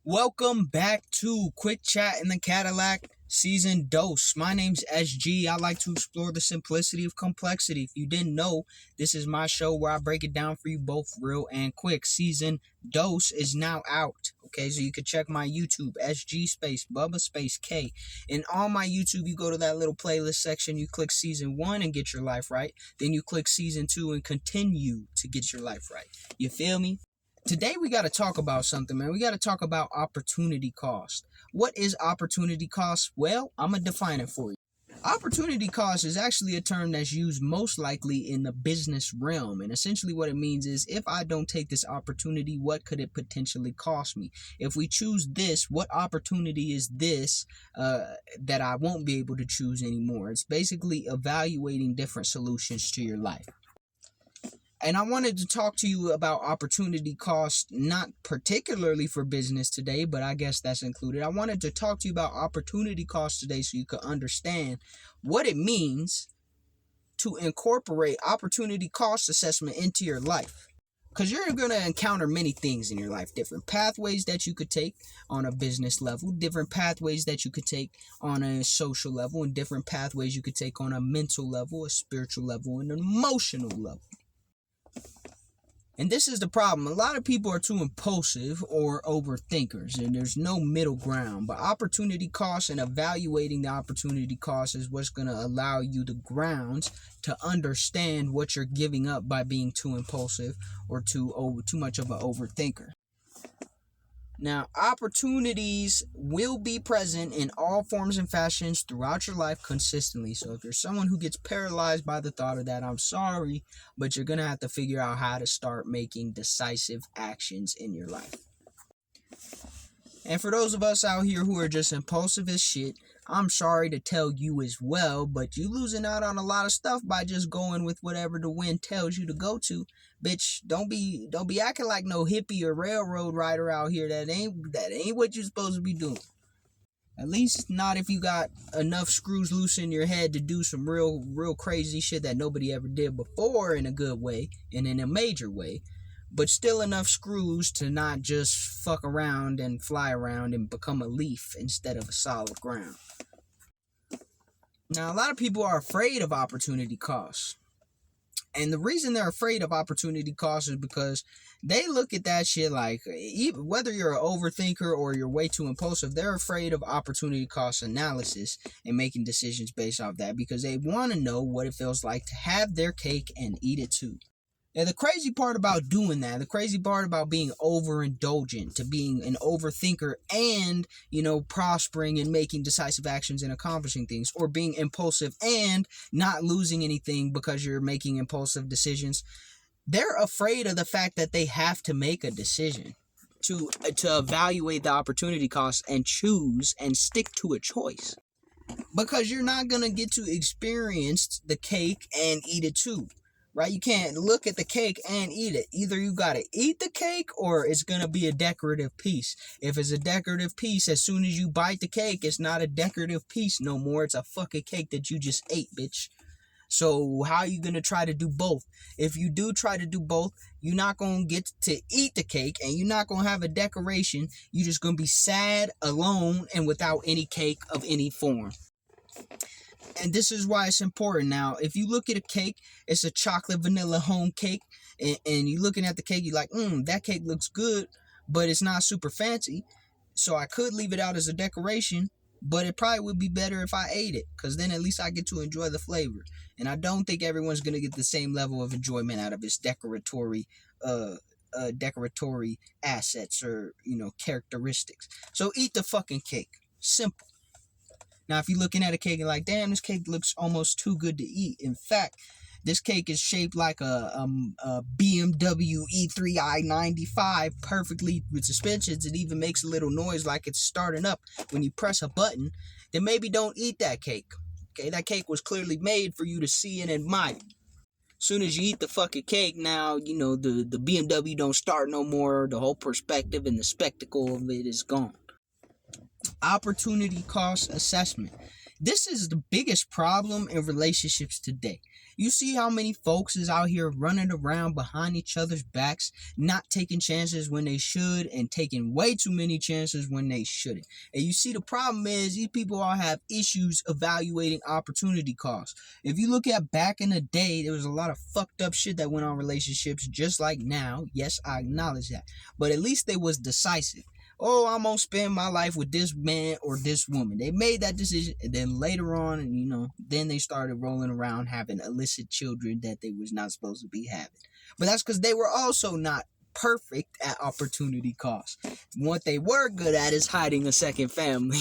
Welcome back to Quick Chat in the Cadillac Season Dose. My name's SG. I like to explore the simplicity of complexity. If you didn't know, this is my show where I break it down for you both real and quick. Season Dose is now out. Okay, so you can check my YouTube, SG space Bubba space K. In all my YouTube, you go to that little playlist section, you click Season 1 and get your life right. Then you click Season 2 and continue to get your life right. You feel me? Today we got to talk about something, man. We got to talk about opportunity cost. What is opportunity cost? Well, I'm going to define it for you. Opportunity cost is actually a term that's used most likely in the business realm. And essentially what it means is, if I don't take this opportunity, what could it potentially cost me? If we choose this, what opportunity is this that I won't be able to choose anymore? It's basically evaluating different solutions to your life. And I wanted to talk to you about opportunity cost, not particularly for business today, but I guess that's included. I wanted to talk to you about opportunity cost today so you could understand what it means to incorporate opportunity cost assessment into your life. Because you're going to encounter many things in your life, different pathways that you could take on a business level, different pathways that you could take on a social level, and different pathways you could take on a mental level, a spiritual level, and an emotional level. And this is the problem. A lot of people are too impulsive or overthinkers, and there's no middle ground. But opportunity cost and evaluating the opportunity cost is what's going to allow you the grounds to understand what you're giving up by being too impulsive or too much of an overthinker. Now, opportunities will be present in all forms and fashions throughout your life consistently. So if you're someone who gets paralyzed by the thought of that, I'm sorry, but you're going to have to figure out how to start making decisive actions in your life. And for those of us out here who are just impulsive as shit, I'm sorry to tell you as well, but you losing out on a lot of stuff by just going with whatever the wind tells you to go to. Bitch, don't be acting like no hippie or railroad rider out here. That ain't what you're supposed to be doing. At least not if you got enough screws loose in your head to do some real crazy shit that nobody ever did before in a good way and in a major way. But still enough screws to not just fuck around and fly around and become a leaf instead of a solid ground. Now, a lot of people are afraid of opportunity costs. And the reason they're afraid of opportunity costs is because they look at that shit like, even whether you're an overthinker or you're way too impulsive, they're afraid of opportunity cost analysis and making decisions based off that because they want to know what it feels like to have their cake and eat it too. And the crazy part about doing that, the crazy part about being overindulgent, to being an overthinker and, prospering and making decisive actions and accomplishing things, or being impulsive and not losing anything because you're making impulsive decisions, they're afraid of the fact that they have to make a decision to evaluate the opportunity cost and choose and stick to a choice. Because you're not going to get to experience the cake and eat it too. Right? You can't look at the cake and eat it. Either you got to eat the cake or it's going to be a decorative piece. If it's a decorative piece, as soon as you bite the cake, it's not a decorative piece no more. It's a fucking cake that you just ate, bitch. So how are you going to try to do both? If you do try to do both, you're not going to get to eat the cake and you're not going to have a decoration. You're just going to be sad, alone, and without any cake of any form. And this is why it's important. Now, if you look at a cake, it's a chocolate vanilla home cake, and you're looking at the cake, you're like, that cake looks good, but it's not super fancy. So I could leave it out as a decoration, but it probably would be better if I ate it, because then at least I get to enjoy the flavor. And I don't think everyone's going to get the same level of enjoyment out of its decoratory assets or, characteristics. So eat the fucking cake. Simple. Now, if you're looking at a cake and like, damn, this cake looks almost too good to eat. In fact, this cake is shaped like a BMW E3i 95, perfectly with suspensions. It even makes a little noise like it's starting up when you press a button. Then maybe don't eat that cake. Okay, that cake was clearly made for you to see and admire. Soon as you eat the fucking cake, now, the BMW don't start no more. The whole perspective and the spectacle of it is gone. Opportunity cost assessment. This is the biggest problem in relationships today. You see how many folks is out here running around behind each other's backs, not taking chances when they should, and taking way too many chances when they shouldn't. And you see the problem is these people all have issues evaluating opportunity costs. If you look at back in the day, there was a lot of fucked up shit that went on in relationships just like now. Yes, I acknowledge that. But at least they was decisive. Oh, I'm gonna spend my life with this man or this woman. They made that decision, and then later on, then they started rolling around having illicit children that they was not supposed to be having. But that's because they were also not perfect at opportunity cost. What they were good at is hiding a second family.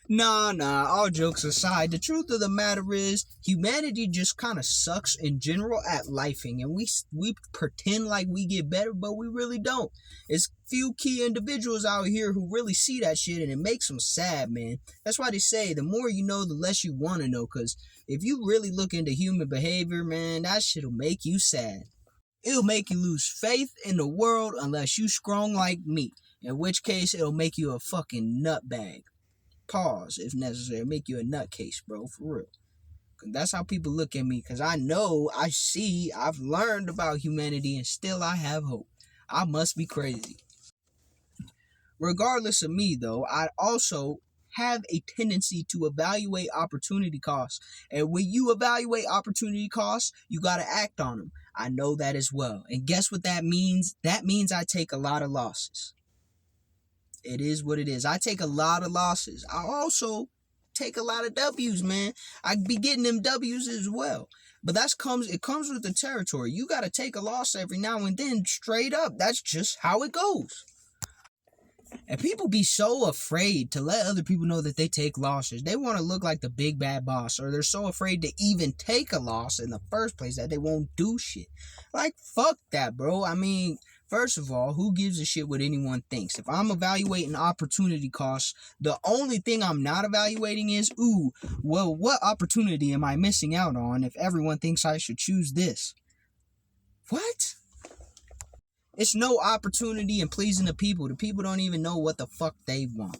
Nah, all jokes aside, the truth of the matter is humanity just kind of sucks in general at lifing, and we pretend like we get better, but we really don't. It's few key individuals out here who really see that shit, and it makes them sad, man. That's why they say the more you know, the less you want to know, because if you really look into human behavior, man, that shit'll make you sad. It'll make you lose faith in the world unless you strong like me, in which case it'll make you a fucking nutbag. Pause if necessary. Make you a nutcase, bro, for real. That's how people look at me, because I know, I've learned about humanity, and still I have hope. I must be crazy. Regardless of me, though, I also have a tendency to evaluate opportunity costs. And when you evaluate opportunity costs, you got to act on them. I know that as well. And guess what that means? That means I take a lot of losses. It is what it is. I take a lot of losses. I also take a lot of W's, man. I be getting them W's as well. But it comes with the territory. You got to take a loss every now and then, straight up. That's just how it goes. And people be so afraid to let other people know that they take losses. They want to look like the big bad boss, or they're so afraid to even take a loss in the first place that they won't do shit. Like, fuck that, bro. I mean, first of all, who gives a shit what anyone thinks? If I'm evaluating opportunity costs, the only thing I'm not evaluating is, what opportunity am I missing out on if everyone thinks I should choose this? What? It's no opportunity in pleasing the people. The people don't even know what the fuck they want.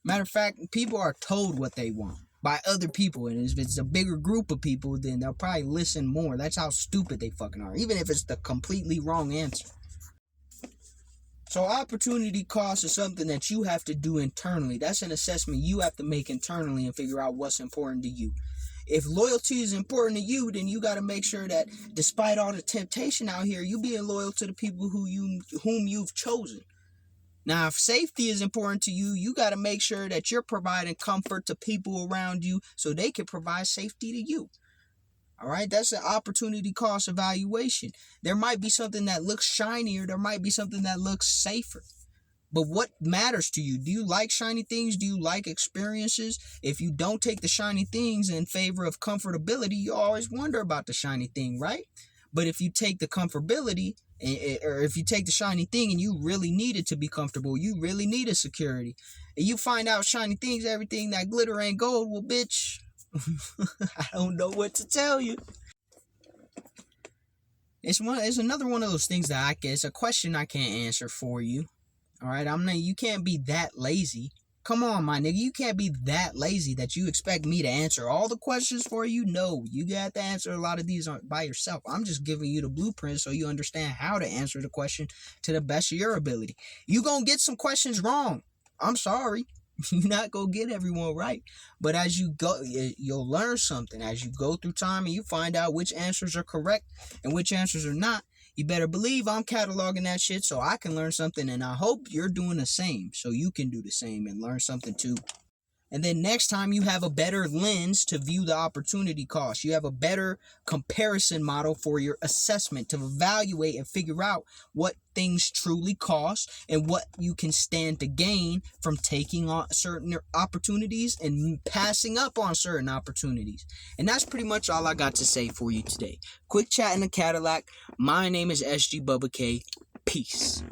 Matter of fact, people are told what they want by other people. And if it's a bigger group of people, then they'll probably listen more. That's how stupid they fucking are. Even if it's the completely wrong answer. So opportunity cost is something that you have to do internally. That's an assessment you have to make internally and figure out what's important to you. If loyalty is important to you, then you got to make sure that despite all the temptation out here, you being loyal to the people whom you've chosen. Now, if safety is important to you, you got to make sure that you're providing comfort to people around you so they can provide safety to you. All right, that's an opportunity cost evaluation. There might be something that looks shinier. There might be something that looks safer. But what matters to you? Do you like shiny things? Do you like experiences? If you don't take the shiny things in favor of comfortability, you always wonder about the shiny thing, right? But if you take the comfortability, or if you take the shiny thing and you really need it to be comfortable, you really need a security, and you find out shiny things, everything that glitter ain't gold, well, bitch, I don't know what to tell you. It's another one of those things that it's a question I can't answer for you. All right, you can't be that lazy. Come on, my nigga, you can't be that lazy that you expect me to answer all the questions for you. No, you got to answer a lot of these by yourself. I'm just giving you the blueprint so you understand how to answer the question to the best of your ability. You gonna get some questions wrong. I'm sorry. You're not gonna get everyone right. But as you go, you'll learn something. As you go through time and you find out which answers are correct and which answers are not, you better believe I'm cataloging that shit so I can learn something, and I hope you're doing the same so you can do the same and learn something too. And then next time you have a better lens to view the opportunity cost. You have a better comparison model for your assessment to evaluate and figure out what things truly cost and what you can stand to gain from taking on certain opportunities and passing up on certain opportunities. And that's pretty much all I got to say for you today. Quick chat in the Cadillac. My name is SG Bubba K. Peace.